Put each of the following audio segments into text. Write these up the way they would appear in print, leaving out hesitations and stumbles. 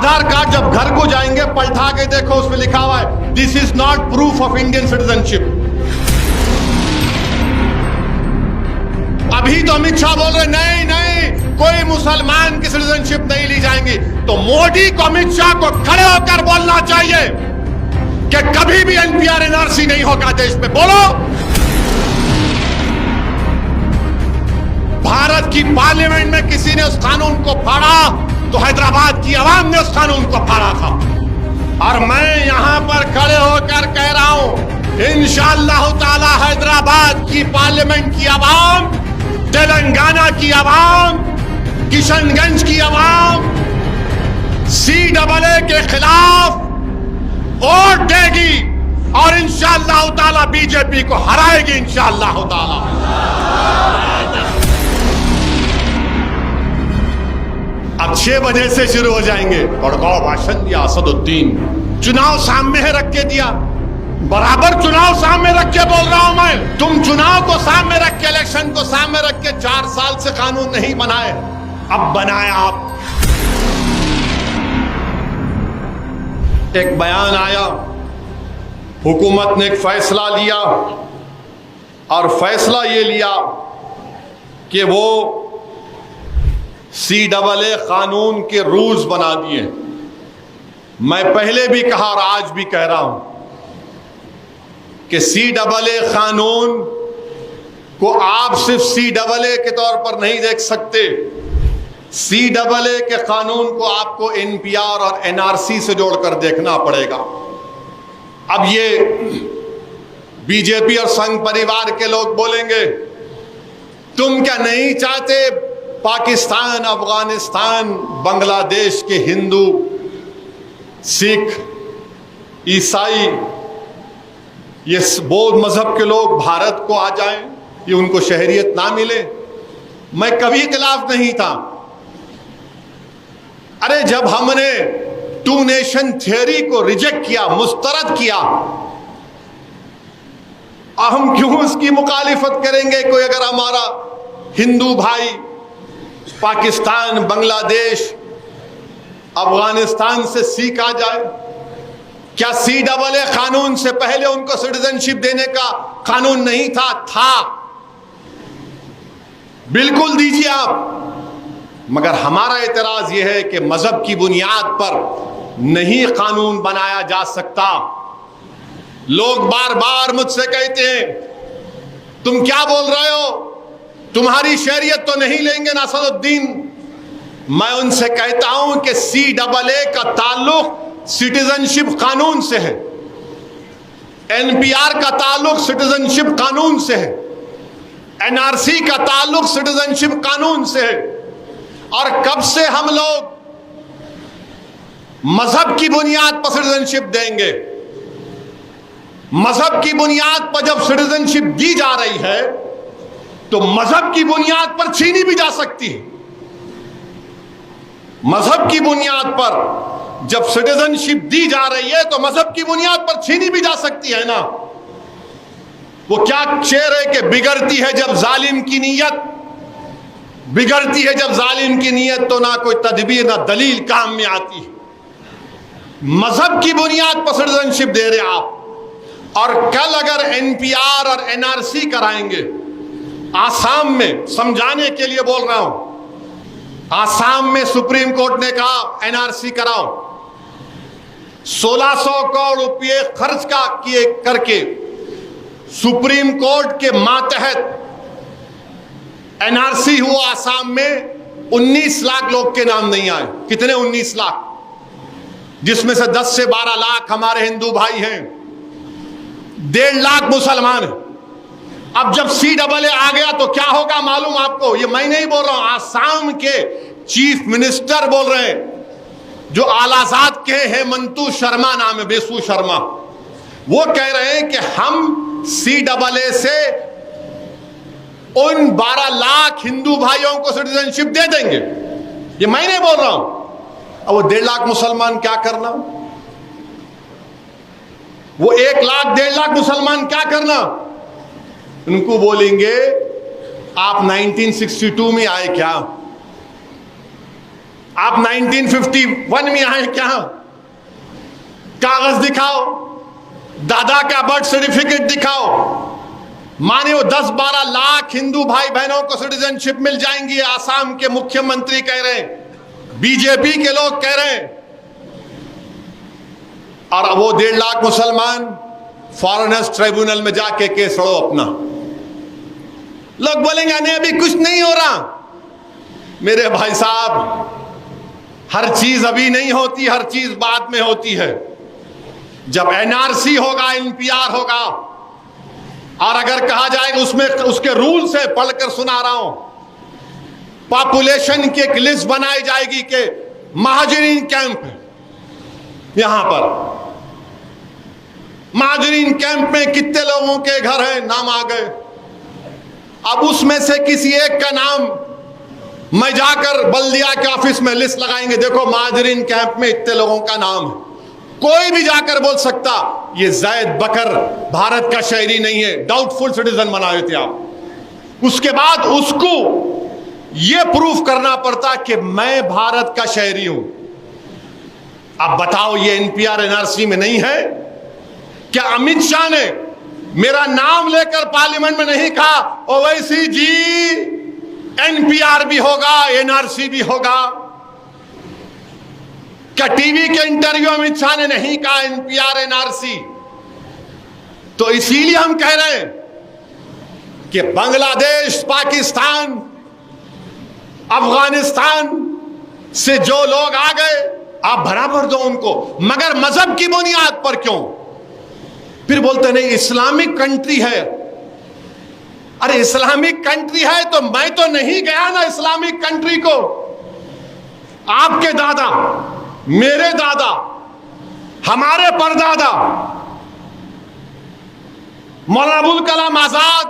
आधार card जब घर को जाएंगे पलटा के देखो, उसमें लिखा हुआ है this is not proof of Indian citizenship. अभी तो अमित शाह बोल रहे नहीं नहीं कोई मुसलमान की सिटीजनशिप नहीं ली जाएंगी। तो मोदी को, अमित शाह को खड़े होकर बोलना चाहिए कि कभी भी एनपीआर एनआरसी नहीं होगा देश में। बोलो, भारत की पार्लियामेंट में किसी ने उस कानून को फाड़ा तो हैदराबाद की आवाम ने उस कानून को फाड़ा था। और मैं यहां पर खड़े होकर कह रहा हूं, इंशाअल्लाह ताला हैदराबाद की पार्लियामेंट की आवाम, तेलंगाना की आवाम, किशनगंज की आवाम CAA के खिलाफ वोट देगी और इंशाअल्लाह ताला बीजेपी को हराएगी इंशाअल्लाह ताला। अब 6 बजे से शुरू हो जाएंगे। भड़काऊ भाषण दिया असदुद्दीन, चुनाव सामने है रख के दिया, बराबर चुनाव सामने रख के बोल रहा हूं मैं। तुम चुनाव को सामने रख के, इलेक्शन को सामने रख के 4 साल से कानून नहीं बनाए, अब बनाया आप। एक बयान आया, हुकूमत ने एक फैसला लिया और फैसला ये लिया कि वो CAA कानून के रूल्स बना दिए। मैं पहले भी कहा और आज भी कह रहा हूं कि CAA कानून को आप सिर्फ CAA के तौर पर नहीं देख सकते। CAA के कानून को आपको NPR और NRC से जोड़कर देखना पड़ेगा। अब ये बीजेपी और संघ परिवार के लोग बोलेंगे तुम क्या नहीं चाहते पाकिस्तान, अफगानिस्तान, बांग्लादेश के हिंदू, सिख, ईसाई, ये बौद्ध मजहब के लोग भारत को आ जाएं, ये उनको शहरियत ना मिले? मैं कभी खिलाफ नहीं था। अरे जब हमने 2 नेशन थियरी को रिजेक्ट किया, मुस्तरद किया, हम क्यों उसकी मुखालिफत करेंगे? कोई अगर हमारा हिंदू भाई पाकिस्तान, बांग्लादेश, अफगानिस्तान से सिख आ जाए, क्या CAA कानून से पहले उनको सिटीजनशिप देने का कानून नहीं था? था, बिल्कुल दीजिए आप। मगर हमारा एतराज यह है कि मजहब की बुनियाद पर नहीं कानून बनाया जा सकता। लोग बार बार मुझसे कहते हैं तुम क्या बोल रहे हो, तुम्हारी शरीयत तो नहीं लेंगे ना असदुद्दीन। मैं उनसे कहता हूं कि CAA का ताल्लुक सिटीजनशिप कानून से है, NPR का ताल्लुक सिटीजनशिप कानून से है, NRC का ताल्लुक सिटीजनशिप कानून से है। और कब से हम लोग मजहब की बुनियाद पर सिटीजनशिप देंगे? मजहब की बुनियाद पर जब सिटीजनशिप दी जा रही है तो मजहब की बुनियाद पर छीनी भी जा सकती है। मजहब की बुनियाद पर जब सिटीजनशिप दी जा रही है तो मजहब की बुनियाद पर छीनी भी जा सकती है ना। वो क्या शेर है कि बिगड़ती है जब जालिम की नीयत, बिगड़ती है जब जालिम की नीयत तो ना कोई तदबीर ना दलील काम में आती है। मजहब की बुनियाद पर सिटीजनशिप दे रहे आप, और कल अगर NPR और NRC कराएंगे, आसाम में, समझाने के लिए बोल रहा हूं, आसाम में सुप्रीम कोर्ट ने कहा NRC कराओ, 1600 करोड़ रुपये खर्च किए करके सुप्रीम कोर्ट के मातहत NRC हुआ आसाम में। 19 लाख लोग के नाम नहीं आए। कितने? 19 लाख, जिसमें से 10 से 12 लाख हमारे हिंदू भाई हैं, 1.5 लाख मुसलमान हैं। अब जब CAA आ गया तो क्या होगा मालूम आपको? ये मैं नहीं बोल रहा हूं, आसाम के चीफ मिनिस्टर बोल रहे हैं, जो आलाजाद के हेमंतु शर्मा नाम है, बेसु शर्मा, वो कह रहे हैं कि हम CAA से उन 12 लाख हिंदू भाइयों को सिटीजनशिप दे देंगे। ये मैं नहीं बोल रहा हूं। अब वो 1.5 लाख मुसलमान क्या करना? वो 1 लाख 1.5 लाख मुसलमान क्या करना? उनको बोलेंगे आप 1962 में आए क्या? आप 1951 में आए क्या? कागज दिखाओ, दादा का बर्थ सर्टिफिकेट दिखाओ। माने वो 10-12 लाख हिंदू भाई बहनों को सिटीजनशिप मिल जाएंगी, आसाम के मुख्यमंत्री कह रहे हैं, बीजेपी के लोग कह रहे हैं। और वो 1.5 लाख मुसलमान फॉरेनर्स ट्रिब्यूनल में जाके केस लड़ो अपना। लोग बोलेंगे नहीं अभी कुछ नहीं हो रहा। मेरे भाई साहब, हर चीज अभी नहीं होती, हर चीज बाद में होती है। जब एनआरसी होगा, एनपीआर होगा, और अगर कहा जाएगा उसमें उसके रूल से पढ़कर सुना रहा हूं, पॉपुलेशन की एक लिस्ट बनाई जाएगी कि महाजरीन कैंप यहां पर, महाजरीन कैंप में कितने लोगों के घर हैं, नाम आ गए। अब उसमें से किसी एक का नाम मैं जाकर बल्दिया के ऑफिस में लिस्ट लगाएंगे, देखो महाजरीन कैंप में इतने लोगों का नाम है। कोई भी जाकर बोल सकता ये जैद बकर भारत का शहरी नहीं है, डाउटफुल सिटीजन बनाए थे आप। उसके बाद उसको ये प्रूफ करना पड़ता कि मैं भारत का शहरी हूं। अब बताओ ये एनपीआर एनआरसी में नहीं है क्या? अमित शाह ने मेरा नाम लेकर पार्लियामेंट में नहीं कहा ओवैसी जी एनपीआर भी होगा, एनआरसी भी होगा? क्या टीवी के इंटरव्यू अमित शाह ने नहीं कहा एनपीआर एनआरसी? तो इसीलिए हम कह रहे हैं कि बांग्लादेश, पाकिस्तान, अफगानिस्तान से जो लोग आ गए आप बराबर दो उनको, मगर मजहब की बुनियाद पर क्यों? फिर बोलते नहीं इस्लामिक कंट्री है। अरे इस्लामिक कंट्री है तो मैं तो नहीं गया ना इस्लामिक कंट्री को। आपके दादा, मेरे दादा, हमारे परदादा मौलाना अबुल कलाम आजाद,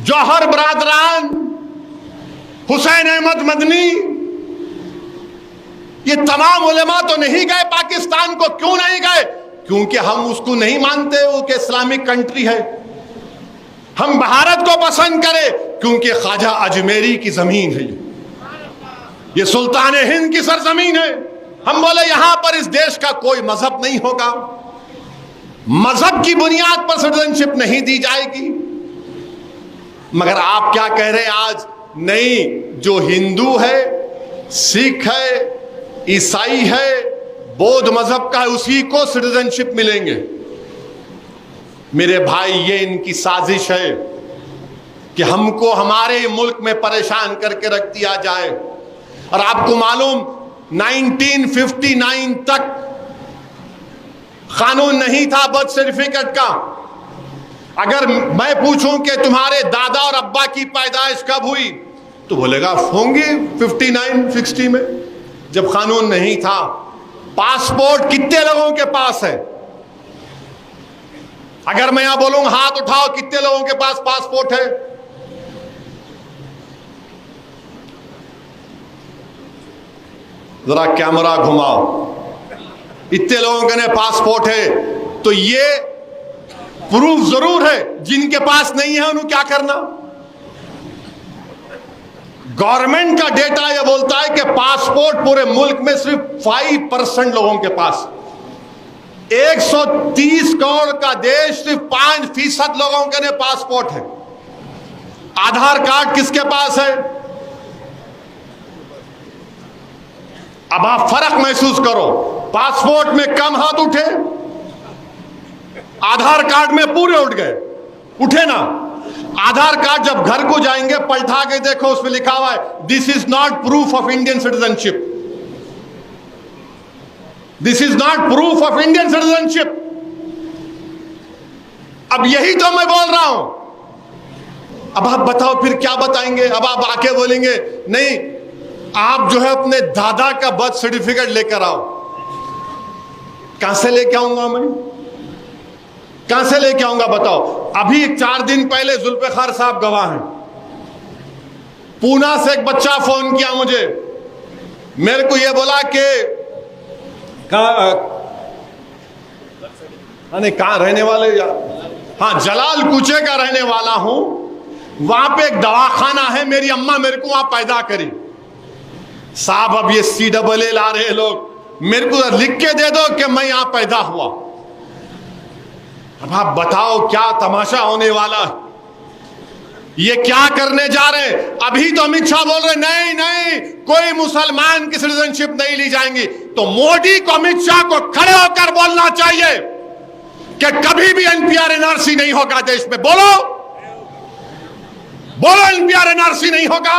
जौहर बरादरान, हुसैन अहमद मदनी, ये तमाम उलेमा तो नहीं गए पाकिस्तान को। क्यों नहीं गए? क्योंकि हम उसको नहीं मानते वो कि इस्लामिक कंट्री है। हम भारत को पसंद करें क्योंकि ख्वाजा अजमेरी की जमीन है, ये सुल्तान हिंद की सरजमीन है। हम बोले यहां पर इस देश का कोई मजहब नहीं होगा, मजहब की बुनियाद पर सिटीजनशिप नहीं दी जाएगी। मगर आप क्या कह रहे हैं आज? नहीं, जो हिंदू है, सिख है, ईसाई है, बौद्ध मजहब का है, उसी को सिटीजनशिप मिलेंगे। मेरे भाई, ये इनकी साजिश है कि हमको हमारे मुल्क में परेशान करके रख दिया जाए। और आपको मालूम 1959 तक कानून नहीं था बर्थ सर्टिफिकेट का। अगर मैं पूछूं कि तुम्हारे दादा और अब्बा की पैदाइश कब हुई, तो बोलेगा होंगे 59-60 में, जब कानून नहीं था। पासपोर्ट कितने लोगों के पास है? अगर मैं यहां बोलूंगा हाथ उठाओ, कितने लोगों के पास पासपोर्ट है? जरा कैमरा घुमाओ, इतने लोगों के पासपोर्ट है। तो ये प्रूफ जरूर है, जिनके पास नहीं है उन्हें क्या करना? गवर्नमेंट का डेटा यह बोलता है कि पासपोर्ट पूरे मुल्क में सिर्फ 5% लोगों के पास। 130 करोड़ का देश, सिर्फ 5% लोगों के पासपोर्ट है। आधार कार्ड किसके पास है? अब आप फर्क महसूस करो, पासपोर्ट में कम हाथ उठे, आधार कार्ड में पूरे उठ गए। उठे ना? आधार कार्ड जब घर को जाएंगे पलटा के देखो, उसमें लिखा हुआ है this is not proof of Indian citizenship, this is not proof of Indian citizenship. अब यही तो मैं बोल रहा हूं। अब आप बताओ फिर क्या बताएंगे? अब आप आके बोलेंगे नहीं, आप जो है अपने दादा का बर्थ सर्टिफिकेट लेकर आओ। कहां से लेके आऊंगा मैं? कहां से लेके आऊंगा बताओ? अभी 4 दिन पहले जुल्फिकार साहब गवाह हैं, पूना से एक बच्चा फोन किया मुझे, मेरे को यह बोला कि कहां रहने वाले? हाँ, जलाल कुचे का रहने वाला हूं। वहां पे एक दवाखाना है, मेरी अम्मा मेरे को वहां पैदा करी। साहब अब ये CAA ला रहे लोग, मेरे को लिख के दे दो कि मैं यहां पैदा हुआ। अब आप बताओ क्या तमाशा होने वाला है, ये क्या करने जा रहे हैं। अभी तो अमित शाह बोल रहे नहीं नहीं कोई मुसलमान की सिटीजनशिप नहीं ली जाएंगी, तो मोदी को अमित शाह को खड़े होकर बोलना चाहिए कि कभी भी NPR NRC नहीं होगा देश में। बोलो बोलो NPR NRC नहीं होगा।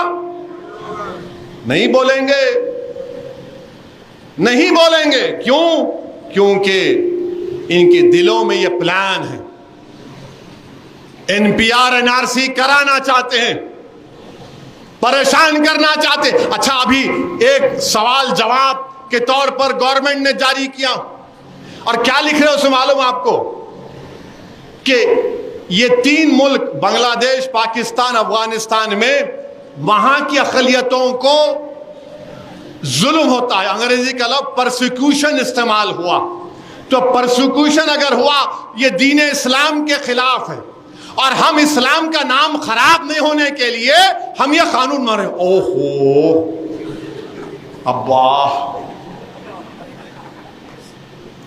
नहीं बोलेंगे, नहीं बोलेंगे। क्यों? क्योंकि इनके दिलों में यह प्लान है, NPR NRC कराना चाहते हैं, परेशान करना चाहते हैं। अच्छा, अभी एक सवाल जवाब के तौर पर गवर्नमेंट ने जारी किया, और क्या लिख रहे हो उसमें मालूम आपको कि ये 3 मुल्क बांग्लादेश, पाकिस्तान, अफगानिस्तान में वहां की अक़लियतों को जुल्म होता है। अंग्रेजी का लफ्ज़ परसिक्यूशन इस्तेमाल हुआ। तो परसिक्यूशन अगर हुआ, ये दीन इस्लाम के खिलाफ है, और हम इस्लाम का नाम खराब नहीं होने के लिए हम ये कानून मारे। ओहो अब्बा,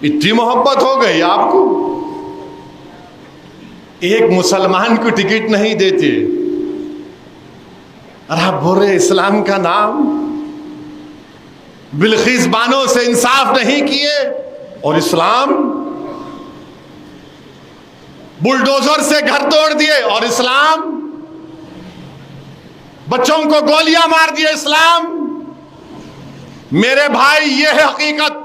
इतनी मोहब्बत हो गई आपको, एक मुसलमान को टिकट नहीं देते, और आप बोल रहे इस्लाम का नाम। बिल्किस बानो से इंसाफ नहीं किए, और इस्लाम, बुलडोजर से घर तोड़ दिए, और इस्लाम, बच्चों को गोलियां मार दिए, इस्लाम। मेरे भाई, यह है हकीकत।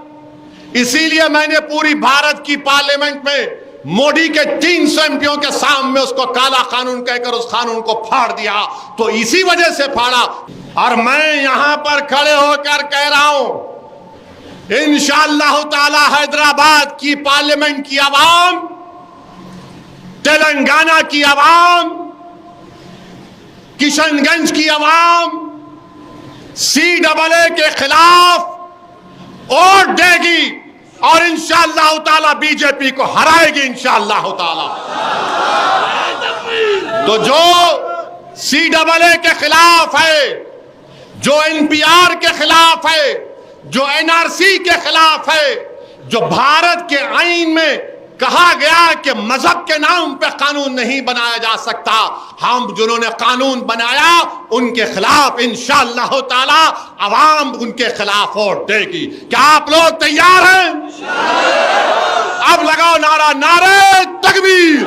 इसीलिए मैंने पूरी भारत की पार्लियामेंट में मोदी के 300 एमपियों के सामने उसको काला कानून कहकर उस कानून को फाड़ दिया। तो इसी वजह से फाड़ा। और मैं यहां पर खड़े होकर कह रहा हूं, इंशाअल्लाह ताला हैदराबाद की पार्लियामेंट की आवाम, तेलंगाना की आवाम, किशनगंज की आवाम CAA के खिलाफ वोट देगी, और इंशाअल्लाह ताला बीजेपी को हराएगी इंशाअल्लाह ताला। तो जो CAA के खिलाफ है, जो NPR के खिलाफ है, जो NRC के खिलाफ है, जो भारत के आईन में कहा गया कि मजहब के नाम पे कानून नहीं बनाया जा सकता, हम जिन्होंने कानून बनाया उनके खिलाफ इंशाअल्लाह ताला अवाम उनके खिलाफ वोट देगी। क्या आप लोग तैयार हैं? अब लगाओ नारा, नारे तकबीर।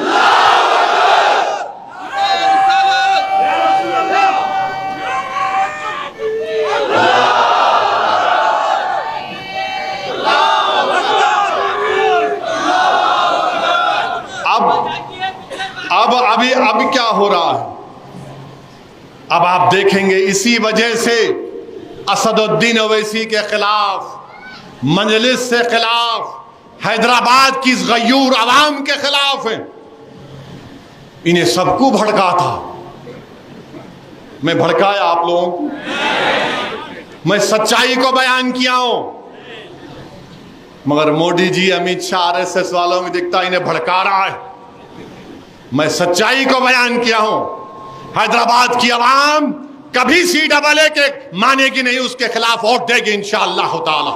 अब क्या हो रहा है? अब आप देखेंगे, इसी वजह से असदुद्दीन ओवैसी के खिलाफ, मजलिस से खिलाफ, हैदराबाद की गयूर आवाम के खिलाफ है। इन्हें सबको भड़का था। मैं भड़काया आप लोगों को? मैं सच्चाई को बयान किया हूं, मगर मोदी जी, अमित शाह, RSS वालों में दिखता इन्हें भड़का रहा है। मैं सच्चाई को बयान किया हूं। हैदराबाद की आवाम कभी CAA के मानेगी नहीं, उसके खिलाफ वोट देगी इंशाअल्लाह ताला।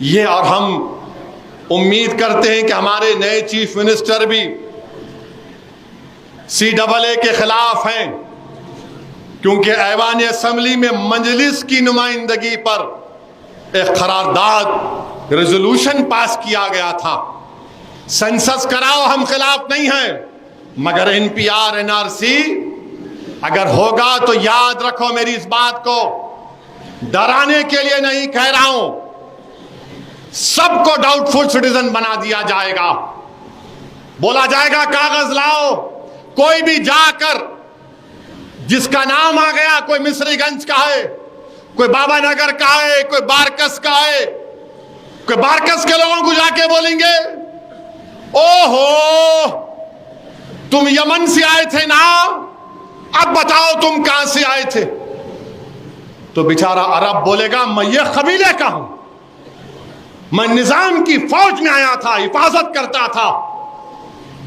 ये, और हम उम्मीद करते हैं कि हमारे नए चीफ मिनिस्टर भी CAA के खिलाफ हैं, क्योंकि ऐवान असेंबली में मजलिस की नुमाइंदगी पर एक करारदाद, रेजोल्यूशन पास किया गया था। सेंसस कराओ, हम खिलाफ नहीं हैं, मगर NPR NRC अगर होगा तो याद रखो मेरी इस बात को, डराने के लिए नहीं कह रहा हूं, सबको डाउटफुल सिटीजन बना दिया जाएगा। बोला जाएगा कागज लाओ, कोई भी जाकर जिसका नाम आ गया, कोई मिस्रीगंज का है, कोई बाबा नगर का है, कोई बारकस का है, कोई बारकस के लोगों को जाके बोलेंगे, ओहो तुम यमन से आए थे ना, अब बताओ तुम कहां से आए थे। तो बेचारा अरब बोलेगा, मैं ये कबीले का हूं, मैं निजाम की फौज में आया था, हिफाजत करता था,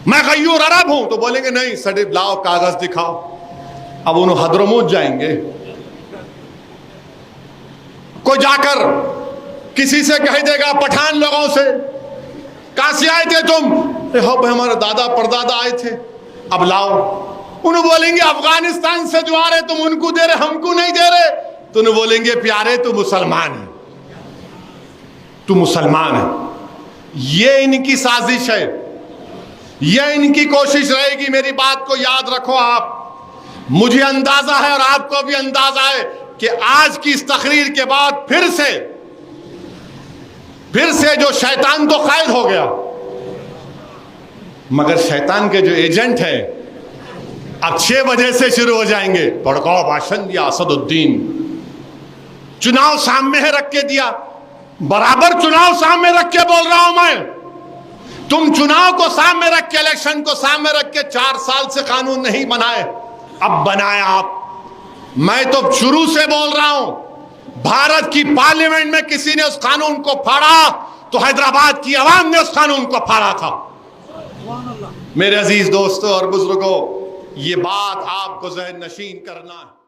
मैं गयूर अरब हूं। तो बोलेंगे नहीं, सर्टिफिकेट लाओ, कागज दिखाओ। अब उन्होंने हदरमौत जाएंगे, कोई जाकर किसी से कह देगा पठान लोगों से, कहां से आए थे तुम? हमारे दादा परदादा आए थे, अब लाओ। उन्हें बोलेंगे अफगानिस्तान से जो आ रहे तुम उनको दे रहे, हमको नहीं दे रहे। तो उन्हें बोलेंगे प्यारे तू मुसलमान है, तू मुसलमान है। ये इनकी साजिश है, ये इनकी कोशिश रहेगी। मेरी बात को याद रखो आप। मुझे अंदाजा है और आपको भी अंदाजा है कि आज की इस तकरीर के बाद फिर से जो शैतान तो कैद हो गया, मगर शैतान के जो एजेंट हैं अब 6 बजे से शुरू हो जाएंगे। भड़काओ भाषण दिया असदुद्दीन, चुनाव सामने है रख के दिया, बराबर चुनाव सामने रख के बोल रहा हूं मैं। तुम चुनाव को सामने रख के, इलेक्शन को सामने रख के 4 साल से कानून नहीं बनाए, अब बनाया आप। मैं तो शुरू से बोल रहा हूं, भारत की पार्लियामेंट में किसी ने उस कानून को फाड़ा तो हैदराबाद की आवाम ने उस कानून को फाड़ा था। मेरे अजीज दोस्तों और बुजुर्गों, ये बात आपको ज़हन नशीन करना है।